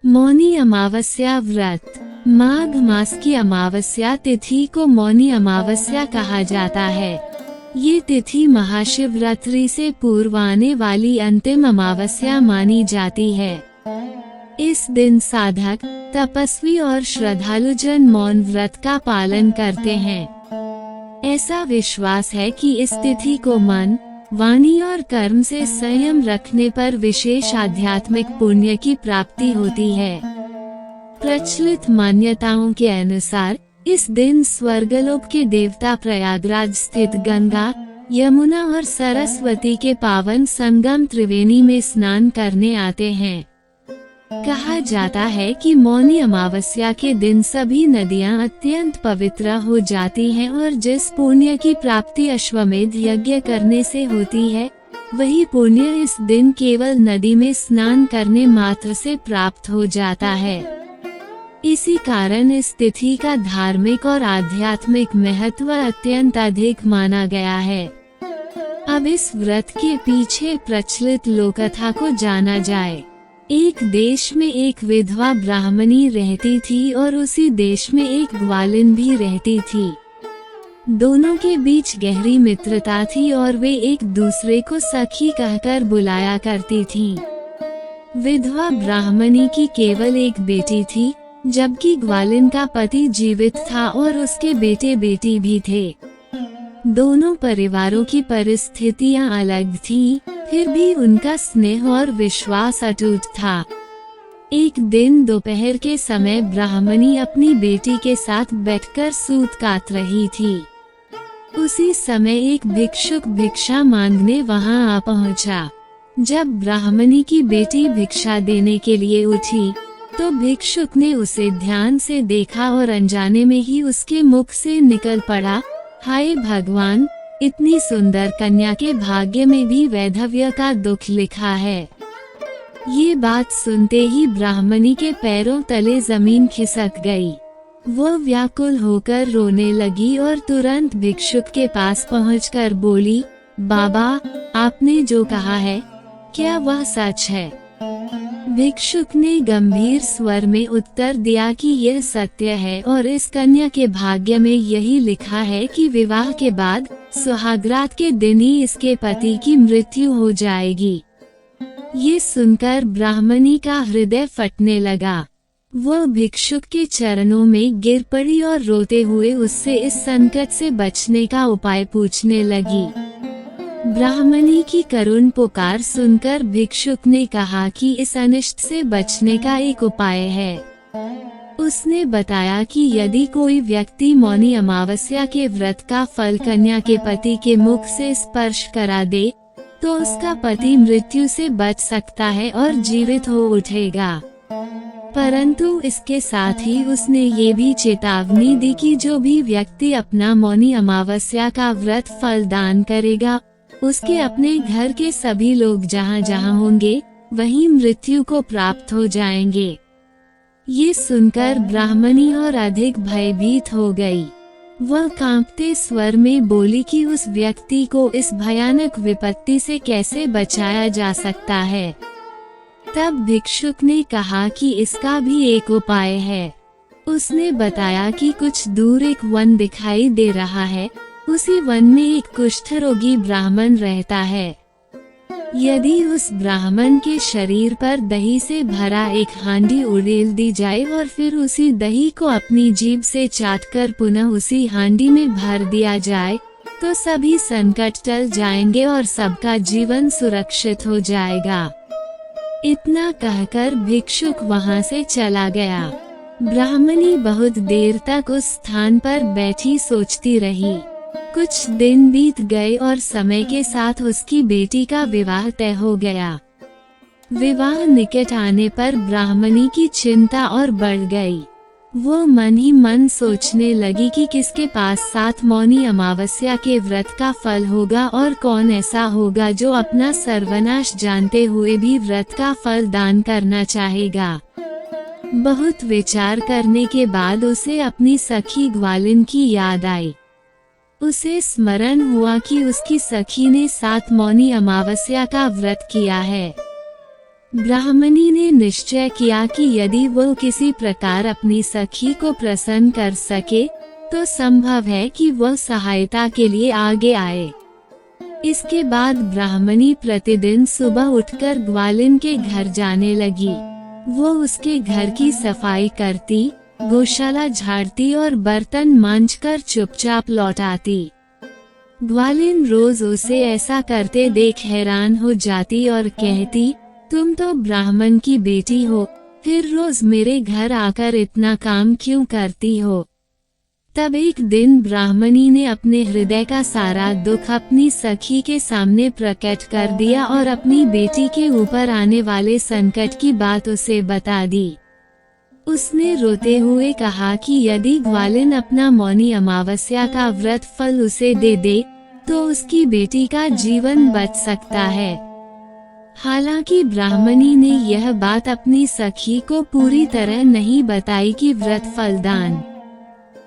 मौनी अमावस्या व्रत। माघ मास की अमावस्या तिथि को मौनी अमावस्या कहा जाता है। ये तिथि महाशिवरात्रि से पूर्व आने वाली अंतिम अमावस्या मानी जाती है। इस दिन साधक, तपस्वी और श्रद्धालु जन मौन व्रत का पालन करते हैं। ऐसा विश्वास है कि इस तिथि को मन, वाणी और कर्म से संयम रखने पर विशेष आध्यात्मिक पुण्य की प्राप्ति होती है। प्रचलित मान्यताओं के अनुसार इस दिन स्वर्गलोक के देवता प्रयागराज स्थित गंगा, यमुना और सरस्वती के पावन संगम त्रिवेणी में स्नान करने आते हैं। कहा जाता है कि मौनी अमावस्या के दिन सभी नदियां अत्यंत पवित्र हो जाती हैं और जिस पुण्य की प्राप्ति अश्वमेध यज्ञ करने से होती है, वही पुण्य इस दिन केवल नदी में स्नान करने मात्र से प्राप्त हो जाता है। इसी कारण इस तिथि का धार्मिक और आध्यात्मिक महत्व अत्यंत अधिक माना गया है। अब इस व्रत के पीछे प्रचलित लोककथा को जाना जाए। एक देश में एक विधवा ब्राह्मणी रहती थी और उसी देश में एक ग्वालिन भी रहती थी। दोनों के बीच गहरी मित्रता थी और वे एक दूसरे को सखी कहकर बुलाया करती थीं। विधवा ब्राह्मणी की केवल एक बेटी थी, जबकि ग्वालिन का पति जीवित था और उसके बेटे बेटी भी थे। दोनों परिवारों की परिस्थितियां अलग थीं, फिर भी उनका स्नेह और विश्वास अटूट था। एक दिन दोपहर के समय ब्राह्मणी अपनी बेटी के साथ बैठकर सूत काट रही थी। उसी समय एक भिक्षुक भिक्षा मांगने वहां आ पहुंचा। जब ब्राह्मणी की बेटी भिक्षा देने के लिए उठी, तो भिक्षुक ने उसे ध्यान से देखा और अनजाने में ही उसके मुख से निकल पड़ा, हाय भगवान, इतनी सुंदर कन्या के भाग्य में भी वैधव्य का दुख लिखा है। ये बात सुनते ही ब्राह्मणी के पैरों तले जमीन खिसक गई। वो व्याकुल होकर रोने लगी और तुरंत भिक्षुक के पास पहुंचकर बोली, बाबा, आपने जो कहा है, क्या वह सच है? भिक्षुक ने गंभीर स्वर में उत्तर दिया कि यह सत्य है और इस कन्या के भाग्य में यही लिखा है कि विवाह के बाद सुहागरात के दिन ही इसके पति की मृत्यु हो जाएगी। ये सुनकर ब्राह्मणी का हृदय फटने लगा। वो भिक्षुक के चरणों में गिर पड़ी और रोते हुए उससे इस संकट से बचने का उपाय पूछने लगी। ब्राह्मणी की करुण पुकार सुनकर भिक्षुक ने कहा कि इस अनिष्ट से बचने का एक उपाय है। उसने बताया कि यदि कोई व्यक्ति मौनी अमावस्या के व्रत का फल कन्या के पति के मुख से स्पर्श करा दे, तो उसका पति मृत्यु से बच सकता है और जीवित हो उठेगा। परंतु इसके साथ ही उसने ये भी चेतावनी दी कि जो भी व्यक्ति अपना मौनी अमावस्या का व्रत फल दान करेगा, उसके अपने घर के सभी लोग जहाँ जहाँ होंगे, वहीं मृत्यु को प्राप्त हो जाएंगे। ये सुनकर ब्राह्मणी और अधिक भयभीत हो गई। वह कांपते स्वर में बोली कि उस व्यक्ति को इस भयानक विपत्ति से कैसे बचाया जा सकता है। तब भिक्षुक ने कहा कि इसका भी एक उपाय है। उसने बताया कि कुछ दूर एक वन दिखाई दे रहा है। उसी वन में एक कुष्ठ रोगी ब्राह्मण रहता है। यदि उस ब्राह्मण के शरीर पर दही से भरा एक हांडी उड़ेल दी जाए और फिर उसी दही को अपनी जीभ से चाटकर पुनः उसी हांडी में भर दिया जाए, तो सभी संकट टल जाएंगे और सबका जीवन सुरक्षित हो जाएगा। इतना कहकर भिक्षुक वहां से चला गया। ब्राह्मणी बहुत देर तक उस स्थान पर बैठी सोचती रही। कुछ दिन बीत गए और समय के साथ उसकी बेटी का विवाह तय हो गया। विवाह निकट आने पर ब्राह्मणी की चिंता और बढ़ गई। वो मन ही मन सोचने लगी कि किसके पास साथ मौनी अमावस्या के व्रत का फल होगा और कौन ऐसा होगा जो अपना सर्वनाश जानते हुए भी व्रत का फल दान करना चाहेगा। बहुत विचार करने के बाद उसे अपनी सखी ग्वालिन की याद आई। उसे स्मरण हुआ कि उसकी सखी ने सात मौनी अमावस्या का व्रत किया है। ब्राह्मणी ने निश्चय किया कि यदि वो किसी प्रकार अपनी सखी को प्रसन्न कर सके तो संभव है कि वह सहायता के लिए आगे आए। इसके बाद ब्राह्मणी प्रतिदिन सुबह उठकर ग्वालिन के घर जाने लगी। वो उसके घर की सफाई करती, गौशाला झाड़ती और बर्तन मांजकर चुपचाप लौट आती। ग्वालिन रोज उसे ऐसा करते देख हैरान हो जाती और कहती, तुम तो ब्राह्मण की बेटी हो, फिर रोज मेरे घर आकर इतना काम क्यों करती हो। तब एक दिन ब्राह्मणी ने अपने हृदय का सारा दुख अपनी सखी के सामने प्रकट कर दिया और अपनी बेटी के ऊपर आने वाले संकट की बात उसे बता दी। उसने रोते हुए कहा कि यदि ग्वालिन अपना मौनी अमावस्या का व्रत फल उसे दे दे तो उसकी बेटी का जीवन बच सकता है। हालांकि ब्राह्मणी ने यह बात अपनी सखी को पूरी तरह नहीं बताई कि व्रत फल दान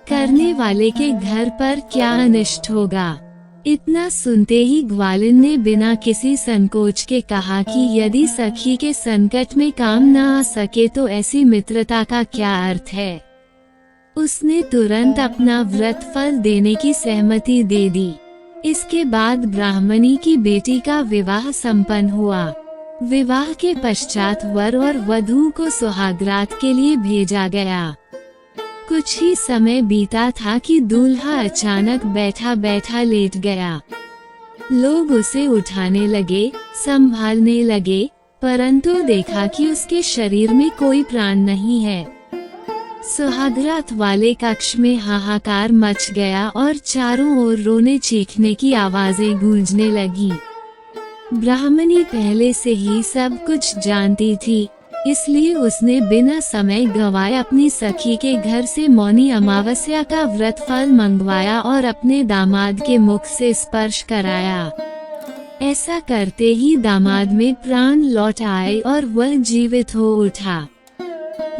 करने वाले के घर पर क्या अनिष्ट होगा। इतना सुनते ही ग्वालिन ने बिना किसी संकोच के कहा कि यदि सखी के संकट में काम न आ सके तो ऐसी मित्रता का क्या अर्थ है। उसने तुरंत अपना व्रत फल देने की सहमति दे दी। इसके बाद ब्राह्मणी की बेटी का विवाह संपन्न हुआ। विवाह के पश्चात वर और वधू को सुहागरात के लिए भेजा गया। कुछ ही समय बीता था कि दूल्हा अचानक बैठा बैठा लेट गया। लोग उसे उठाने लगे, संभालने लगे, परंतु देखा कि उसके शरीर में कोई प्राण नहीं है। सुहागरात वाले कक्ष में हाहाकार मच गया और चारों ओर रोने चीखने की आवाजें गूंजने लगी। ब्राह्मणी पहले से ही सब कुछ जानती थी, इसलिए उसने बिना समय गंवाए अपनी सखी के घर से मौनी अमावस्या का व्रत फल मंगवाया और अपने दामाद के मुख से स्पर्श कराया। ऐसा करते ही दामाद में प्राण लौट आए और वह जीवित हो उठा।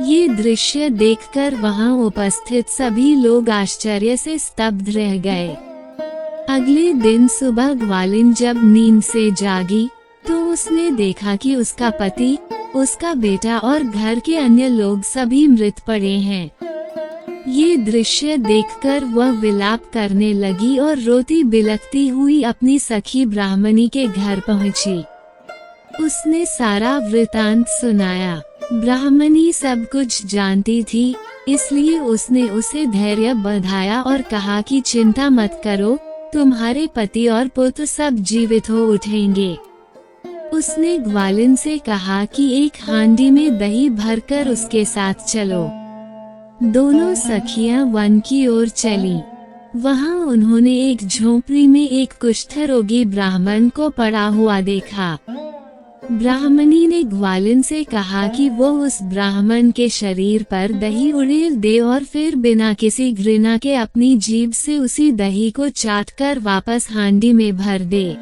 ये दृश्य देखकर वहां उपस्थित सभी लोग आश्चर्य से स्तब्ध रह गए। अगले दिन सुबह ग्वालिन जब नींद से जागी तो उसने देखा कि उसका पति, उसका बेटा और घर के अन्य लोग सभी मृत पड़े हैं। ये दृश्य देखकर वह विलाप करने लगी और रोती बिलखती हुई अपनी सखी ब्राह्मणी के घर पहुंची। उसने सारा वृतांत सुनाया। ब्राह्मणी सब कुछ जानती थी, इसलिए उसने उसे धैर्य बंधाया और कहा कि चिंता मत करो, तुम्हारे पति और पुत्र सब जीवित हो उठेंगे। उसने ग्वालिन से कहा कि एक हांडी में दही भरकर उसके साथ चलो। दोनों सखियां वन की ओर चली। वहां उन्होंने एक झोंपड़ी में एक कुष्ठ रोगी ब्राह्मण को पड़ा हुआ देखा। ब्राह्मणी ने ग्वालिन से कहा कि वो उस ब्राह्मण के शरीर पर दही उड़ेल दे और फिर बिना किसी घृणा के अपनी जीभ से उसी दही को चाटकर वापस हांडी में भर दे।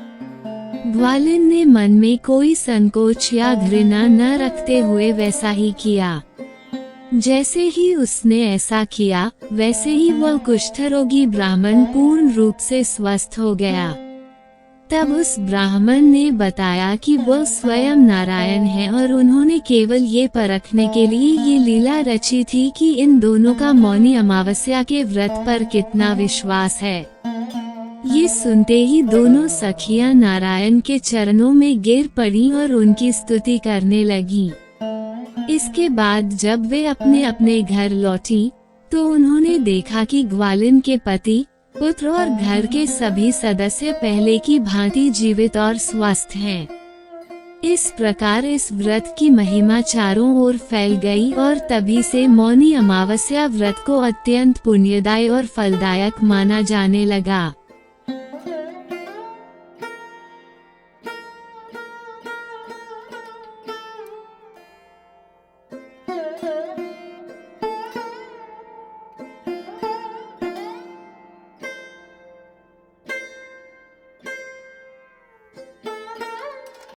ग्वालिन ने मन में कोई संकोच या घृणा न रखते हुए वैसा ही किया। जैसे ही उसने ऐसा किया, वैसे ही वह कुष्ठ रोगी ब्राह्मण पूर्ण रूप से स्वस्थ हो गया। तब उस ब्राह्मण ने बताया कि वह स्वयं नारायण है और उन्होंने केवल ये परखने के लिए ये लीला रची थी कि इन दोनों का मौनी अमावस्या के व्रत पर कितना विश्वास है। ये सुनते ही दोनों सखियां नारायण के चरणों में गिर पड़ी और उनकी स्तुति करने लगी। इसके बाद जब वे अपने अपने घर लौटी तो उन्होंने देखा कि ग्वालिन के पति, पुत्र और घर के सभी सदस्य पहले की भांति जीवित और स्वस्थ हैं। इस प्रकार इस व्रत की महिमा चारों ओर फैल गई और तभी से मौनी अमावस्या व्रत को अत्यंत पुण्यदायी और फलदायक माना जाने लगा।